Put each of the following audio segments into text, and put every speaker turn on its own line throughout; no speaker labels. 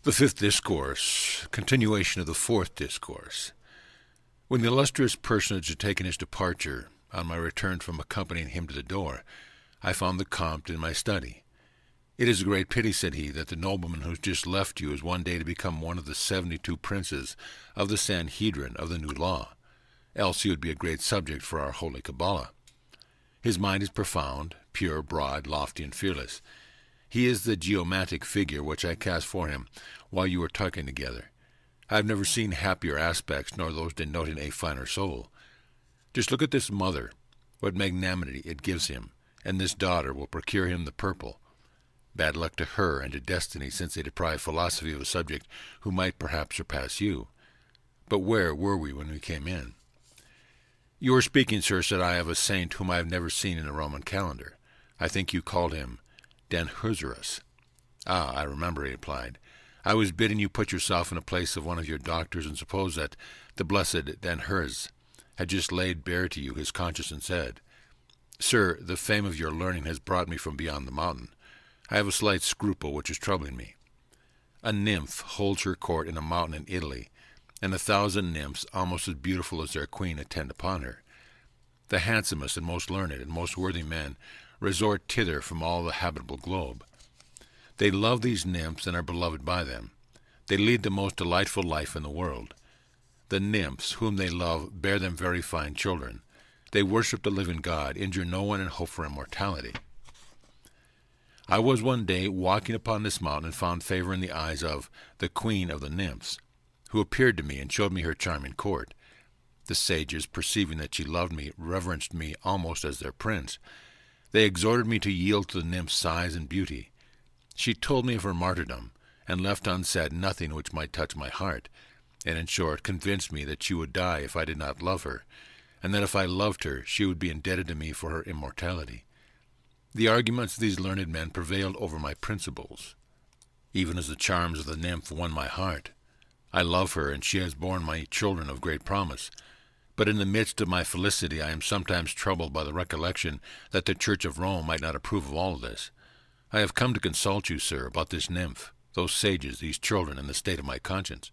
The fifth discourse, continuation of the fourth discourse. When the illustrious personage had taken his departure, on my return from accompanying him to the door, I found the Comte in my study. "It is a great pity," said he, "that the nobleman who has just left you is one day to become one of the 72 princes of the Sanhedrin of the new law, else he would be a great subject for our holy Kabbalah. His mind is profound, pure, broad, lofty, and fearless. He is the geometric figure which I cast for him while you were talking together. I have never seen happier aspects, nor those denoting a finer soul. Just look at this mother, what magnanimity it gives him, and this daughter will procure him the purple. Bad luck to her and to destiny, since they deprive philosophy of a subject who might perhaps surpass you. But where were we when we came in?" "You were speaking, sir," said I, "of a saint whom I have never seen in the Roman calendar. I think you called him Danhuzarus." "Ah, I remember," he replied. "I was bidding you put yourself in the place of one of your doctors and suppose that the blessed Danhurz had just laid bare to you his conscience and said, 'Sir, the fame of your learning has brought me from beyond the mountain. I have a slight scruple which is troubling me. A nymph holds her court in a mountain in Italy, and 1,000 nymphs, almost as beautiful as their queen, attend upon her. The handsomest and most learned and most worthy men resort thither from all the habitable globe. They love these nymphs and are beloved by them. They lead the most delightful life in the world. The nymphs whom they love bear them very fine children. They worship the living God, injure no one, and hope for immortality. I was one day walking upon this mountain and found favor in the eyes of the queen of the nymphs, who appeared to me and showed me her charming court. The sages, perceiving that she loved me, reverenced me almost as their prince. They exhorted me to yield to the nymph's size and beauty. She told me of her martyrdom, and left unsaid nothing which might touch my heart, and in short convinced me that she would die if I did not love her, and that if I loved her she would be indebted to me for her immortality. The arguments of these learned men prevailed over my principles, even as the charms of the nymph won my heart. I love her, and she has borne my children of great promise. But in the midst of my felicity I am sometimes troubled by the recollection that the Church of Rome might not approve of all this. I have come to consult you, sir, about this nymph, those sages, these children, and the state of my conscience.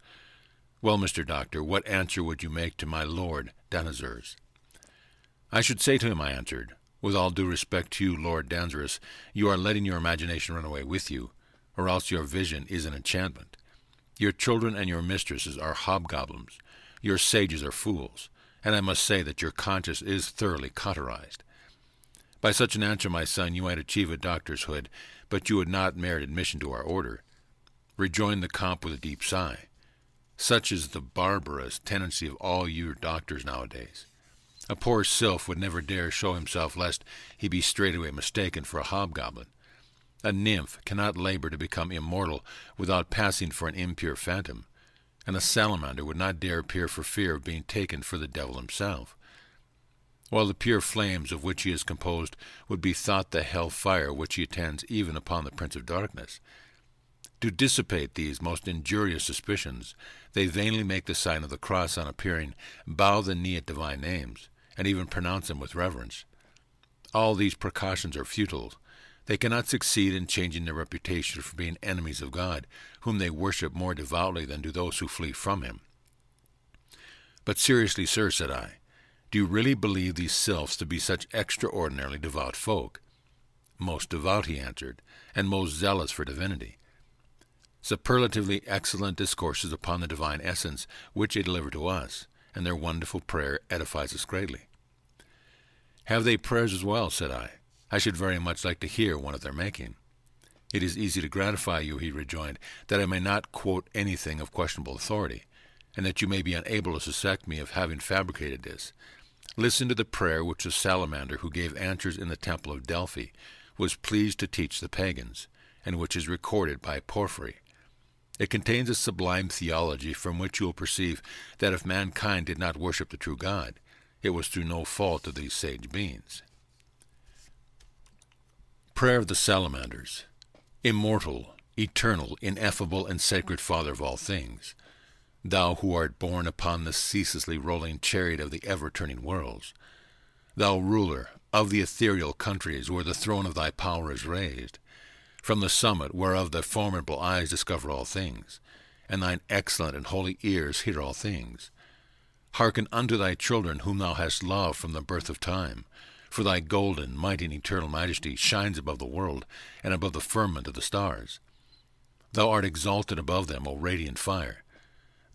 Well, Mr. Doctor, what answer would you make to my lord Danhuzarus?" "I should say to him," I answered, "with all due respect to you, Lord Danhuzarus, you are letting your imagination run away with you, or else your vision is an enchantment. Your children and your mistresses are hobgoblins. Your sages are fools, and I must say that your conscience is thoroughly cauterized. By such an answer, my son, you might achieve a doctor's hood, but you would not merit admission to our order," rejoined the Comte with a deep sigh. "Such is the barbarous tendency of all your doctors nowadays. A poor sylph would never dare show himself lest he be straightway mistaken for a hobgoblin. A nymph cannot labor to become immortal without passing for an impure phantom, and a salamander would not dare appear for fear of being taken for the devil himself, while the pure flames of which he is composed would be thought the hell fire which he attends even upon the Prince of Darkness. To dissipate these most injurious suspicions, they vainly make the sign of the cross on appearing, bow the knee at divine names, and even pronounce them with reverence. All these precautions are futile. They cannot succeed in changing their reputation for being enemies of God, whom they worship more devoutly than do those who flee from him." "But seriously, sir," said I, "do you really believe these sylphs to be such extraordinarily devout folk?" "Most devout," he answered, "and most zealous for divinity. Superlatively excellent discourses upon the divine essence which they deliver to us, and their wonderful prayer edifies us greatly." "Have they prayers as well?" said I. "I should very much like to hear one of their making." "It is easy to gratify you," he rejoined, "that I may not quote anything of questionable authority, and that you may be unable to suspect me of having fabricated this. Listen to the prayer which the salamander who gave answers in the temple of Delphi was pleased to teach the pagans, and which is recorded by Porphyry. It contains a sublime theology from which you will perceive that if mankind did not worship the true God, it was through no fault of these sage beings. Prayer of the Salamanders. Immortal, eternal, ineffable, and sacred Father of all things, thou who art borne upon the ceaselessly rolling chariot of the ever-turning worlds, thou ruler of the ethereal countries where the throne of thy power is raised, from the summit whereof thy formidable eyes discover all things, and thine excellent and holy ears hear all things. Hearken unto thy children whom thou hast loved from the birth of time, for thy golden, mighty, and eternal majesty shines above the world, and above the firmament of the stars. Thou art exalted above them, O radiant fire.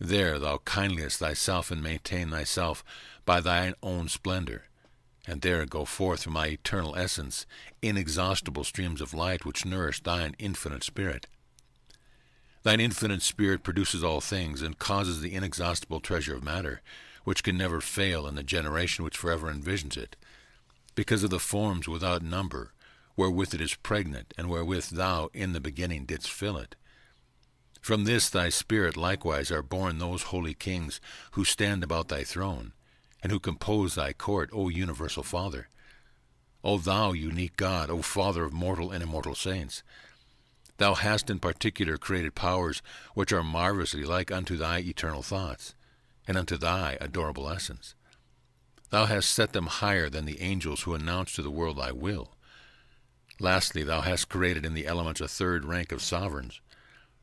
There thou kindliest thyself and maintain thyself by thine own splendor, and there go forth from thy eternal essence inexhaustible streams of light which nourish thine infinite spirit. Thine infinite spirit produces all things, and causes the inexhaustible treasure of matter, which can never fail in the generation which forever envisions it, because of the forms without number, wherewith it is pregnant, and wherewith thou in the beginning didst fill it. From this thy spirit likewise are born those holy kings who stand about thy throne, and who compose thy court, O universal Father. O thou unique God, O Father of mortal and immortal saints, thou hast in particular created powers which are marvelously like unto thy eternal thoughts, and unto thy adorable essence. Thou hast set them higher than the angels who announce to the world thy will. Lastly, thou hast created in the elements a third rank of sovereigns,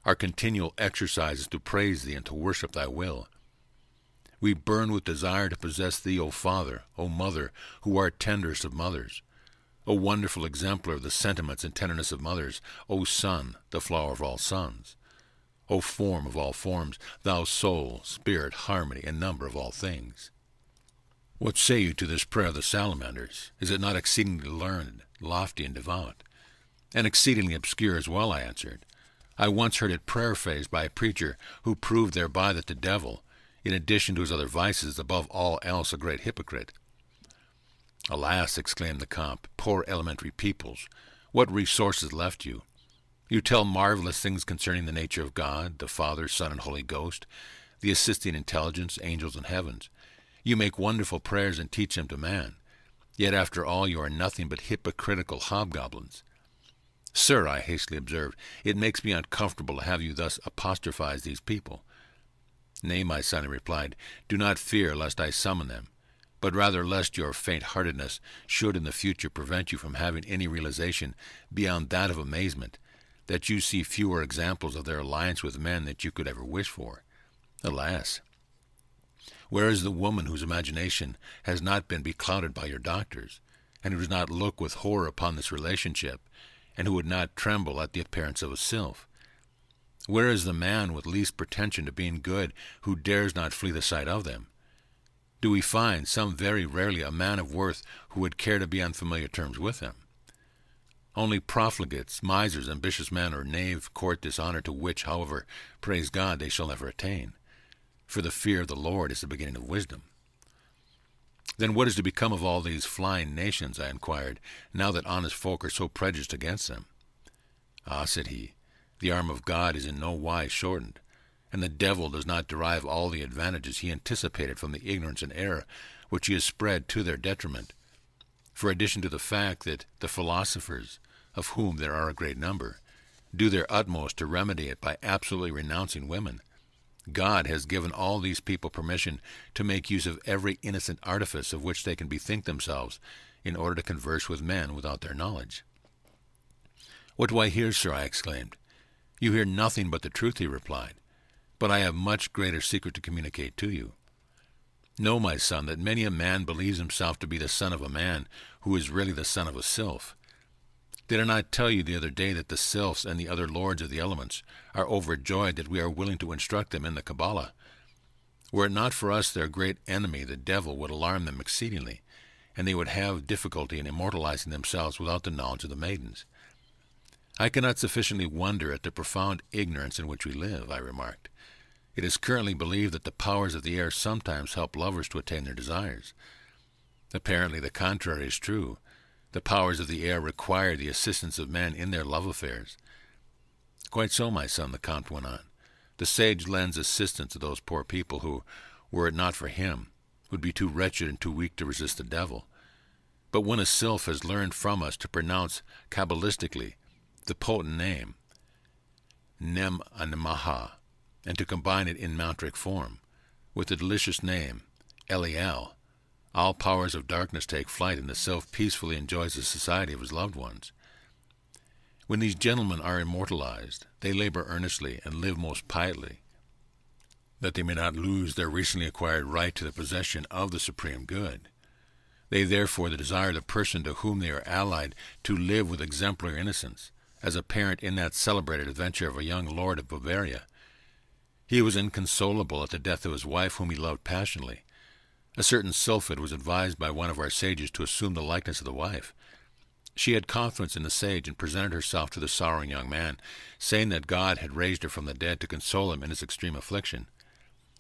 our continual exercises to praise thee and to worship thy will. We burn with desire to possess thee, O Father, O Mother, who art tenderest of mothers, O wonderful exemplar of the sentiments and tenderness of mothers, O Son, the flower of all sons, O form of all forms, thou soul, spirit, harmony, and number of all things. What say you to this prayer of the salamanders? Is it not exceedingly learned, lofty, and devout? And exceedingly obscure as well, I answered. I once heard it paraphrased by a preacher who proved thereby that the devil, in addition to his other vices, is above all else a great hypocrite. Alas, exclaimed the Comte, poor elementary peoples, what resources left you? You tell marvelous things concerning the nature of God, the Father, Son, and Holy Ghost, the assisting intelligence, angels, and heavens. You make wonderful prayers and teach them to man. Yet after all you are nothing but hypocritical hobgoblins. Sir, I hastily observed, it makes me uncomfortable to have you thus apostrophize these people. Nay, my son, he replied, do not fear lest I summon them, but rather lest your faint-heartedness should in the future prevent you from having any realization beyond that of amazement, that you see fewer examples of their alliance with men than you could ever wish for. Alas! Where is the woman whose imagination has not been beclouded by your doctors, and who does not look with horror upon this relationship, and who would not tremble at the appearance of a sylph? Where is the man with least pretension to being good, who dares not flee the sight of them? Do we find, some very rarely, a man of worth who would care to be on familiar terms with them? Only profligates, misers, ambitious men, or knave court dishonor, to which, however, praise God, they shall never attain. For the fear of the Lord is the beginning of wisdom. Then what is to become of all these flying nations, I inquired, now that honest folk are so prejudiced against them? Ah, said he, the arm of God is in no wise shortened, and the devil does not derive all the advantages he anticipated from the ignorance and error which he has spread to their detriment. For addition to the fact that the philosophers, of whom there are a great number, do their utmost to remedy it by absolutely renouncing women, God has given all these people permission to make use of every innocent artifice of which they can bethink themselves in order to converse with men without their knowledge. What do I hear, sir? I exclaimed. You hear nothing but the truth, he replied, but I have much greater secret to communicate to you. Know, my son, that many a man believes himself to be the son of a man who is really the son of a sylph. Did I not tell you the other day that the sylphs and the other lords of the elements are overjoyed that we are willing to instruct them in the Kabbalah? Were it not for us, their great enemy, the devil, would alarm them exceedingly, and they would have difficulty in immortalizing themselves without the knowledge of the maidens. I cannot sufficiently wonder at the profound ignorance in which we live, I remarked. It is currently believed that the powers of the air sometimes help lovers to attain their desires. Apparently the contrary is true. The powers of the air require the assistance of men in their love affairs. Quite so, my son, the Comte went on. The sage lends assistance to those poor people who, were it not for him, would be too wretched and too weak to resist the devil. But when a sylph has learned from us to pronounce Kabbalistically the potent name, Nem Anemaha, and to combine it in mantric form, with the delicious name, Eliel, all powers of darkness take flight, and the sylph peacefully enjoys the society of his loved ones. When these gentlemen are immortalized, they labor earnestly and live most pietily, that they may not lose their recently acquired right to the possession of the supreme good. They therefore desire the person to whom they are allied to live with exemplary innocence, as apparent in that celebrated adventure of a young lord of Bavaria. He was inconsolable at the death of his wife, whom he loved passionately. A certain sylphid was advised by one of our sages to assume the likeness of the wife. She had confidence in the sage and presented herself to the sorrowing young man, saying that God had raised her from the dead to console him in his extreme affliction.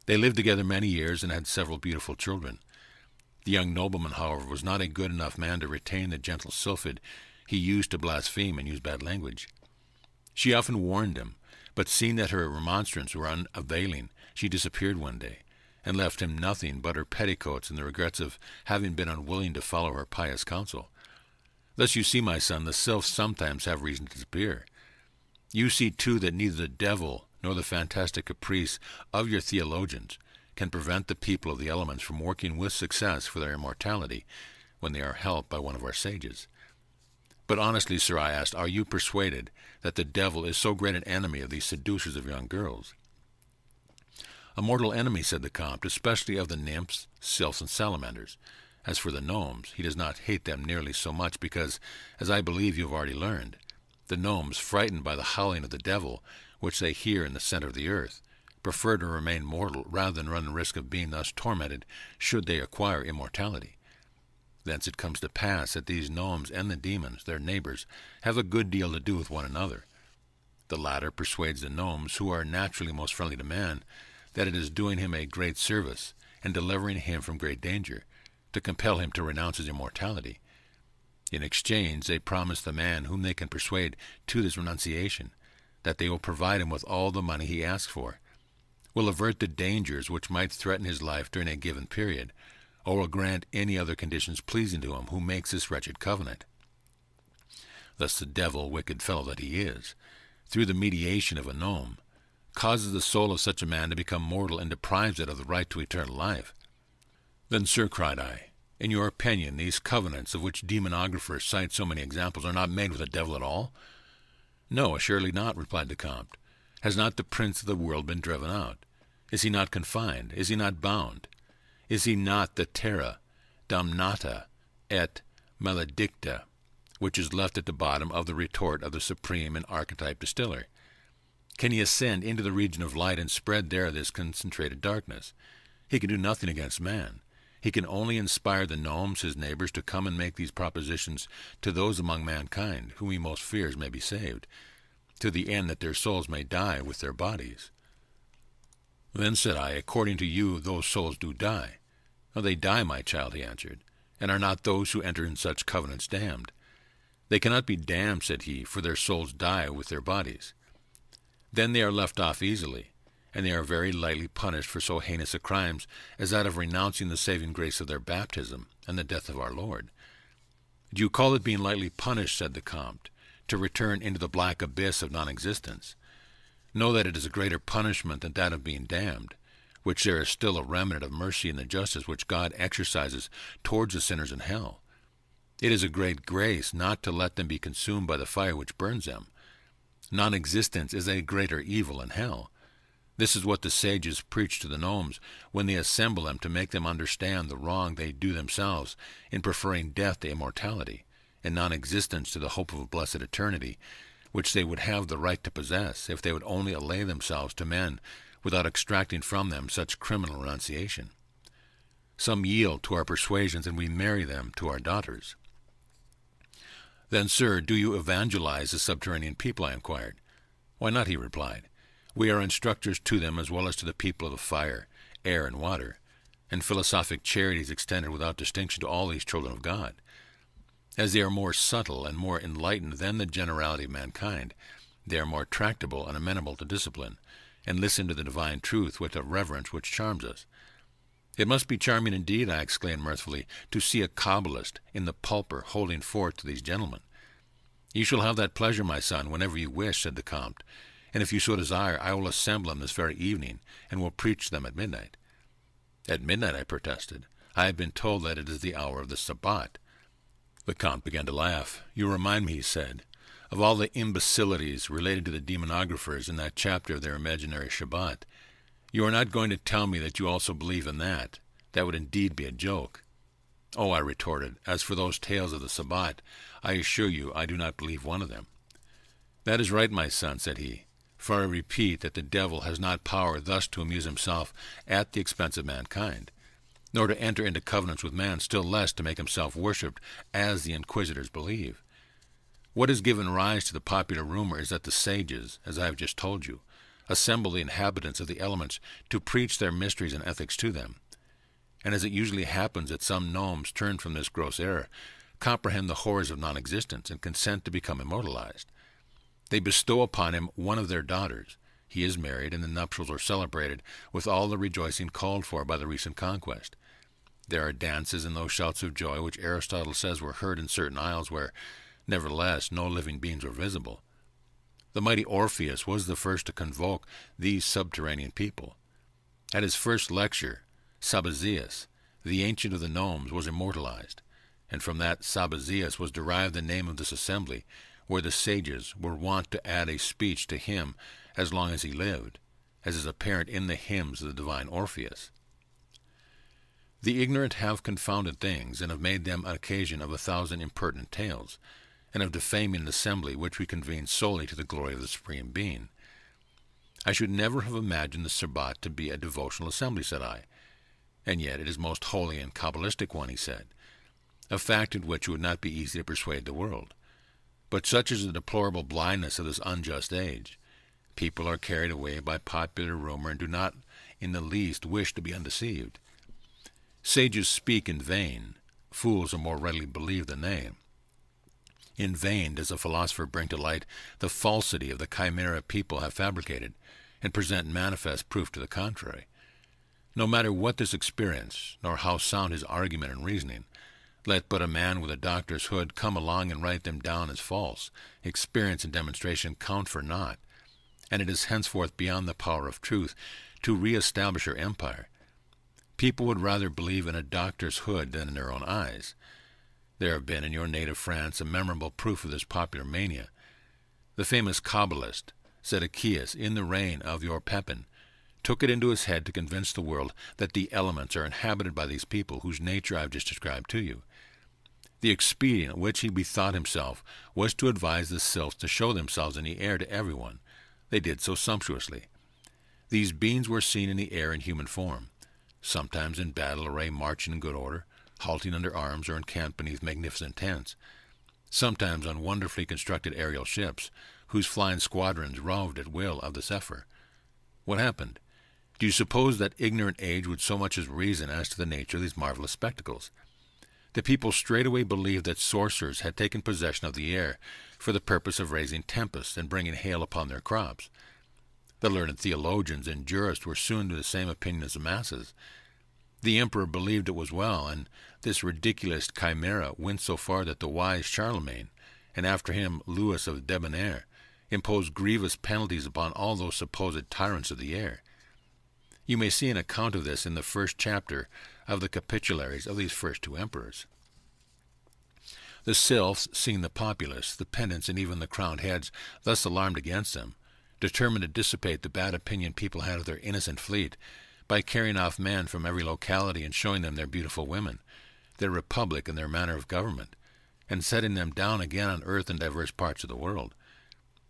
They lived together many years and had several beautiful children. The young nobleman, however, was not a good enough man to retain the gentle sylphid. He used to blaspheme and use bad language. She often warned him, but seeing that her remonstrance were unavailing, she disappeared one day, and left him nothing but her petticoats and the regrets of having been unwilling to follow her pious counsel. Thus you see, my son, the sylphs sometimes have reason to disappear. You see, too, that neither the devil nor the fantastic caprice of your theologians can prevent the people of the elements from working with success for their immortality when they are helped by one of our sages. But honestly, sir, I asked, are you persuaded that the devil is so great an enemy of these seducers of young girls? A mortal enemy, said the Comte, especially of the nymphs, sylphs, and salamanders. As for the gnomes, he does not hate them nearly so much because, as I believe you have already learned, the gnomes, frightened by the howling of the devil, which they hear in the center of the earth, prefer to remain mortal rather than run the risk of being thus tormented should they acquire immortality. Thence it comes to pass that these gnomes and the demons, their neighbors, have a good deal to do with one another. The latter persuades the gnomes, who are naturally most friendly to man, that it is doing him a great service and delivering him from great danger, to compel him to renounce his immortality. In exchange, they promise the man whom they can persuade to this renunciation that they will provide him with all the money he asks for, will avert the dangers which might threaten his life during a given period, or will grant any other conditions pleasing to him who makes this wretched covenant. Thus the devil, wicked fellow that he is, through the mediation of a gnome, causes the soul of such a man to become mortal and deprives it of the right to eternal life. Then, sir, cried I, in your opinion, these covenants of which demonographers cite so many examples are not made with the devil at all? No, assuredly not, replied the Comte. Has not the prince of the world been driven out? Is he not confined? Is he not bound? Is he not the terra damnata et maledicta, which is left at the bottom of the retort of the supreme and archetype distiller? Can he ascend into the region of light and spread there this concentrated darkness? He can do nothing against man. He can only inspire the gnomes, his neighbors, to come and make these propositions to those among mankind whom he most fears may be saved, to the end that their souls may die with their bodies. Then said I, according to you, those souls do die. Oh, they die, my child, he answered, and are not those who enter in such covenants damned? They cannot be damned, said he, for their souls die with their bodies. Then they are left off easily, and they are very lightly punished for so heinous a crime as that of renouncing the saving grace of their baptism and the death of our Lord. Do you call it being lightly punished, said the Comte, to return into the black abyss of non-existence? Know that it is a greater punishment than that of being damned, which there is still a remnant of mercy in the justice which God exercises towards the sinners in hell. It is a great grace not to let them be consumed by the fire which burns them. Non-existence is a greater evil in hell. This is what the sages preach to the gnomes when they assemble them to make them understand the wrong they do themselves in preferring death to immortality, and non-existence to the hope of a blessed eternity, which they would have the right to possess if they would only allay themselves to men without extracting from them such criminal renunciation. Some yield to our persuasions, and we marry them to our daughters. Then, sir, do you evangelize the subterranean people? I inquired. Why not, he replied. We are instructors to them as well as to the people of the fire, air, and water, and philosophic charity is extended without distinction to all these children of God. As they are more subtle and more enlightened than the generality of mankind, they are more tractable and amenable to discipline, and listen to the divine truth with a reverence which charms us. It must be charming indeed, I exclaimed mirthfully, to see a Kabbalist in the pulpit holding forth to these gentlemen. You shall have that pleasure, my son, whenever you wish, said the Comte, and if you so desire, I will assemble them this very evening, and will preach to them at midnight. At midnight, I protested. I have been told that it is the hour of the Sabbat. The Comte began to laugh. You remind me, he said, Of all the imbecilities related to the demonographers in that chapter of their imaginary Shabbat, you are not going to tell me that you also believe in that. That would indeed be a joke. Oh, I retorted, as for those tales of the Sabbat, I assure you I do not believe one of them. That is right, my son, said he, for I repeat that the devil has not power thus to amuse himself at the expense of mankind, nor to enter into covenants with man, still less to make himself worshipped, as the inquisitors believe. What has given rise to the popular rumor is that the sages, as I have just told you, assemble the inhabitants of the elements to preach their mysteries and ethics to them. And as it usually happens that some gnomes turn from this gross error, comprehend the horrors of non-existence, and consent to become immortalized. They bestow upon him one of their daughters. He is married, and the nuptials are celebrated with all the rejoicing called for by the recent conquest. There are dances and those shouts of joy which Aristotle says were heard in certain isles where, nevertheless, no living beings were visible. The mighty Orpheus was the first to convoke these subterranean people. At his first lecture, Sabazius, the ancient of the gnomes, was immortalized, and from that Sabazius was derived the name of this assembly, where the sages were wont to add a speech to him as long as he lived, as is apparent in the hymns of the divine Orpheus. The ignorant have confounded things, and have made them an occasion of 1,000 impertinent tales, and of defaming an assembly which we convene solely to the glory of the Supreme Being. I should never have imagined the Sabbat to be a devotional assembly, said I. And yet it is most holy and Kabbalistic one, he said, a fact in which it would not be easy to persuade the world. But such is the deplorable blindness of this unjust age. People are carried away by popular rumor and do not in the least wish to be undeceived. Sages speak in vain. Fools are more readily believed than they. In vain does a philosopher bring to light the falsity of the chimera people have fabricated, and present manifest proof to the contrary. No matter what this experience, nor how sound his argument and reasoning, let but a man with a doctor's hood come along and write them down as false. Experience and demonstration count for naught, and it is henceforth beyond the power of truth to re-establish her empire. People would rather believe in a doctor's hood than in their own eyes. There have been in your native France a memorable proof of this popular mania. The famous Kabbalist, Zedekias, in the reign of your Pepin, took it into his head to convince the world that the elements are inhabited by these people whose nature I have just described to you. The expedient which he bethought himself was to advise the sylphs to show themselves in the air to everyone. They did so sumptuously. These beings were seen in the air in human form, sometimes in battle array marching in good order, halting under arms or encamped beneath magnificent tents, sometimes on wonderfully constructed aerial ships, whose flying squadrons roved at will of the Zephyr. What happened? Do you suppose that ignorant age would so much as reason as to the nature of these marvelous spectacles? The people straightway believed that sorcerers had taken possession of the air for the purpose of raising tempests and bringing hail upon their crops. The learned theologians and jurists were soon to the same opinion as the masses. The emperor believed it was well, and this ridiculous chimera went so far that the wise Charlemagne, and after him Louis of Debonair, imposed grievous penalties upon all those supposed tyrants of the air. You may see an account of this in the first chapter of the Capitularies of these first two emperors. The sylphs, seeing the populace, the pedants, and even the crowned heads thus alarmed against them, determined to dissipate the bad opinion people had of their innocent fleet by carrying off men from every locality and showing them their beautiful women, their republic and their manner of government, and setting them down again on earth in diverse parts of the world.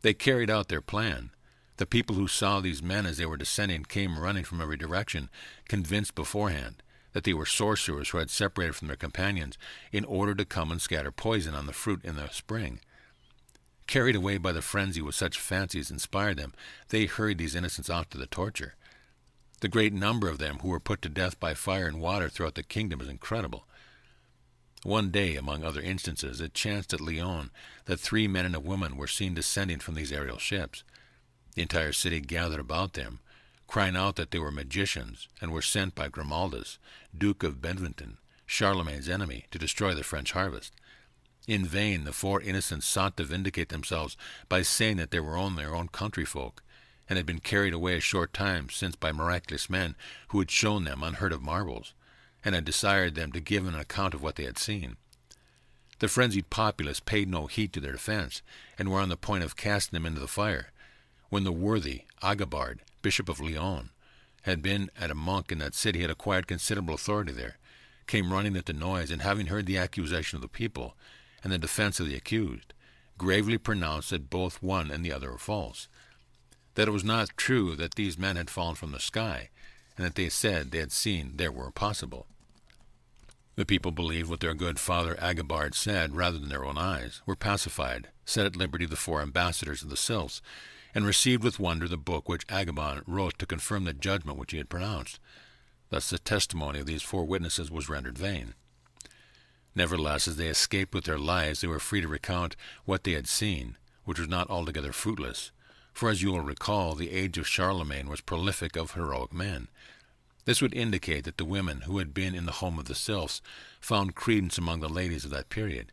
They carried out their plan. The people who saw these men as they were descending came running from every direction, convinced beforehand that they were sorcerers who had separated from their companions in order to come and scatter poison on the fruit in the spring. Carried away by the frenzy with such fancies inspired them, they hurried these innocents out to the torture. The great number of them who were put to death by fire and water throughout the kingdom is incredible. One day, among other instances, it chanced at Lyon that 3 men and a woman were seen descending from these aerial ships. The entire city gathered about them, crying out that they were magicians, and were sent by Grimaldus, Duke of Bedvington, Charlemagne's enemy, to destroy the French harvest. In vain the 4 innocents sought to vindicate themselves by saying that they were only their own countryfolk, and had been carried away a short time since by miraculous men who had shown them unheard of marvels, and had desired them to give an account of what they had seen. The frenzied populace paid no heed to their defense, and were on the point of casting them into the fire, when the worthy Agabard, Bishop of Lyon, had been at a monk in that city, had acquired considerable authority there, came running at the noise, and having heard the accusation of the people, and the defense of the accused, gravely pronounced that both one and the other were false, that it was not true that these men had fallen from the sky, and that they said they had seen there were possible. The people believed what their good father Agabard said rather than their own eyes, were pacified, set at liberty the 4 ambassadors of the sylphs, and received with wonder the book which Agabon wrote to confirm the judgment which he had pronounced. Thus the testimony of these 4 witnesses was rendered vain. Nevertheless, as they escaped with their lives, they were free to recount what they had seen, which was not altogether fruitless, for as you will recall, the age of Charlemagne was prolific of heroic men. This would indicate that the women who had been in the home of the sylphs found credence among the ladies of that period,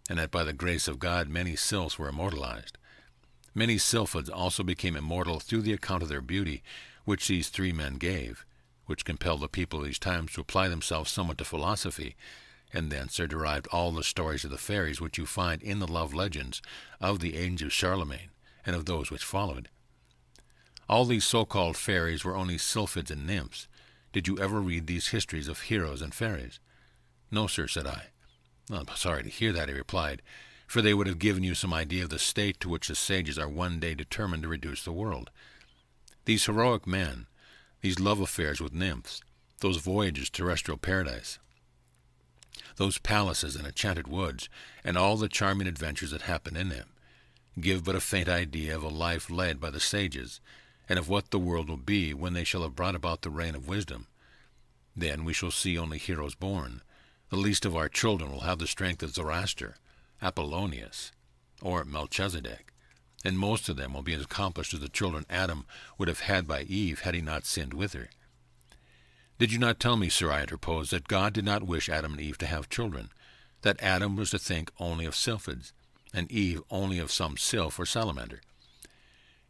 and that by the grace of God many sylphs were immortalized. Many sylphids also became immortal through the account of their beauty, which these 3 men gave, which compelled the people of these times to apply themselves somewhat to philosophy, and thence are derived all the stories of the fairies which you find in the love legends of the age of Charlemagne, and of those which followed. All these so-called fairies were only sylphids and nymphs. Did you ever read these histories of heroes and fairies? No, sir, said I. I'm sorry to hear that, he replied, for they would have given you some idea of the state to which the sages are one day determined to reduce the world. These heroic men, these love affairs with nymphs, those voyages to terrestrial paradise, those palaces and enchanted woods, and all the charming adventures that happen in them, give but a faint idea of a life led by the sages, and of what the world will be when they shall have brought about the reign of wisdom. Then we shall see only heroes born. The least of our children will have the strength of Zoroaster, Apollonius, or Melchizedek, and most of them will be as accomplished as the children Adam would have had by Eve had he not sinned with her. Did you not tell me, sir, I interposed, that God did not wish Adam and Eve to have children, that Adam was to think only of sylphids, and Eve only of some sylph or salamander?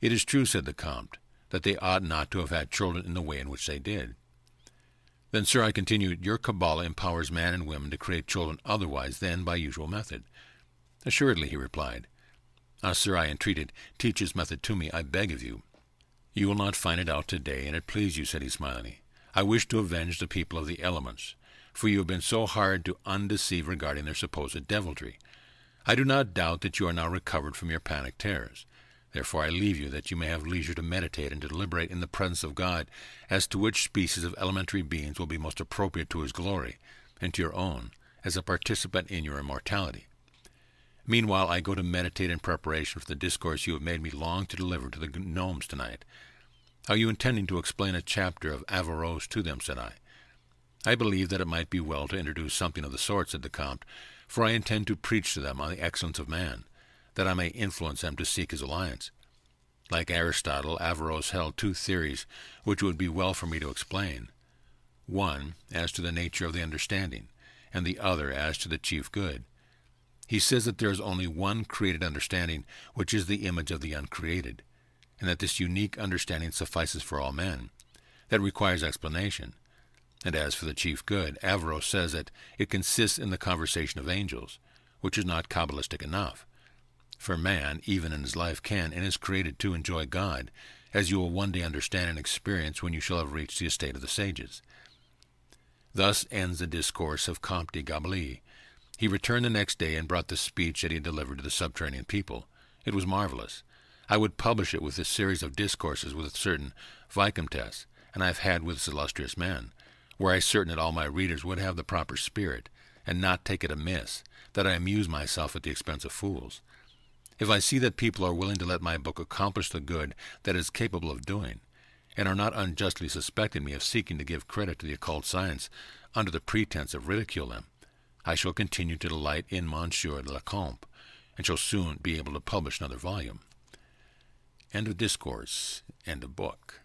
It is true, said the Comte, that they ought not to have had children in the way in which they did. Then, sir, I continued, your Kabbalah empowers man and women to create children otherwise than by usual method. Assuredly, he replied. Ah, sir, I entreated, teach his method to me, I beg of you. You will not find it out today, and it please you, said he smilingly. I wish to avenge the people of the elements, for you have been so hard to undeceive regarding their supposed deviltry. I do not doubt that you are now recovered from your panic terrors. Therefore I leave you, that you may have leisure to meditate and to deliberate in the presence of God as to which species of elementary beings will be most appropriate to his glory, and to your own, as a participant in your immortality. Meanwhile I go to meditate in preparation for the discourse you have made me long to deliver to the gnomes tonight. Are you intending to explain a chapter of Averroes to them, said I. I believe that it might be well to introduce something of the sort, said the Comte, for I intend to preach to them on the excellence of man, that I may influence them to seek his alliance. Like Aristotle, Averroes held 2 theories which it would be well for me to explain. One as to the nature of the understanding, and the other as to the chief good. He says that there is only one created understanding, which is the image of the uncreated, and that this unique understanding suffices for all men, that requires explanation. And as for the chief good, Averroes says that it consists in the conversation of angels, which is not Kabbalistic enough. For man, even in his life, can and is created to enjoy God, as you will one day understand and experience when you shall have reached the estate of the sages. Thus ends the discourse of Comte Gabalis. He returned the next day and brought the speech that he had delivered to the subterranean people. It was marvelous. I would publish it with a series of discourses with certain vicomtesses, and I have had with this illustrious man, were I certain that all my readers would have the proper spirit, and not take it amiss, that I amuse myself at the expense of fools. If I see that people are willing to let my book accomplish the good that it is capable of doing, and are not unjustly suspecting me of seeking to give credit to the occult science under the pretense of ridicule them, I shall continue to delight in Monsieur de la Comte, and shall soon be able to publish another volume. End of discourse. End of book.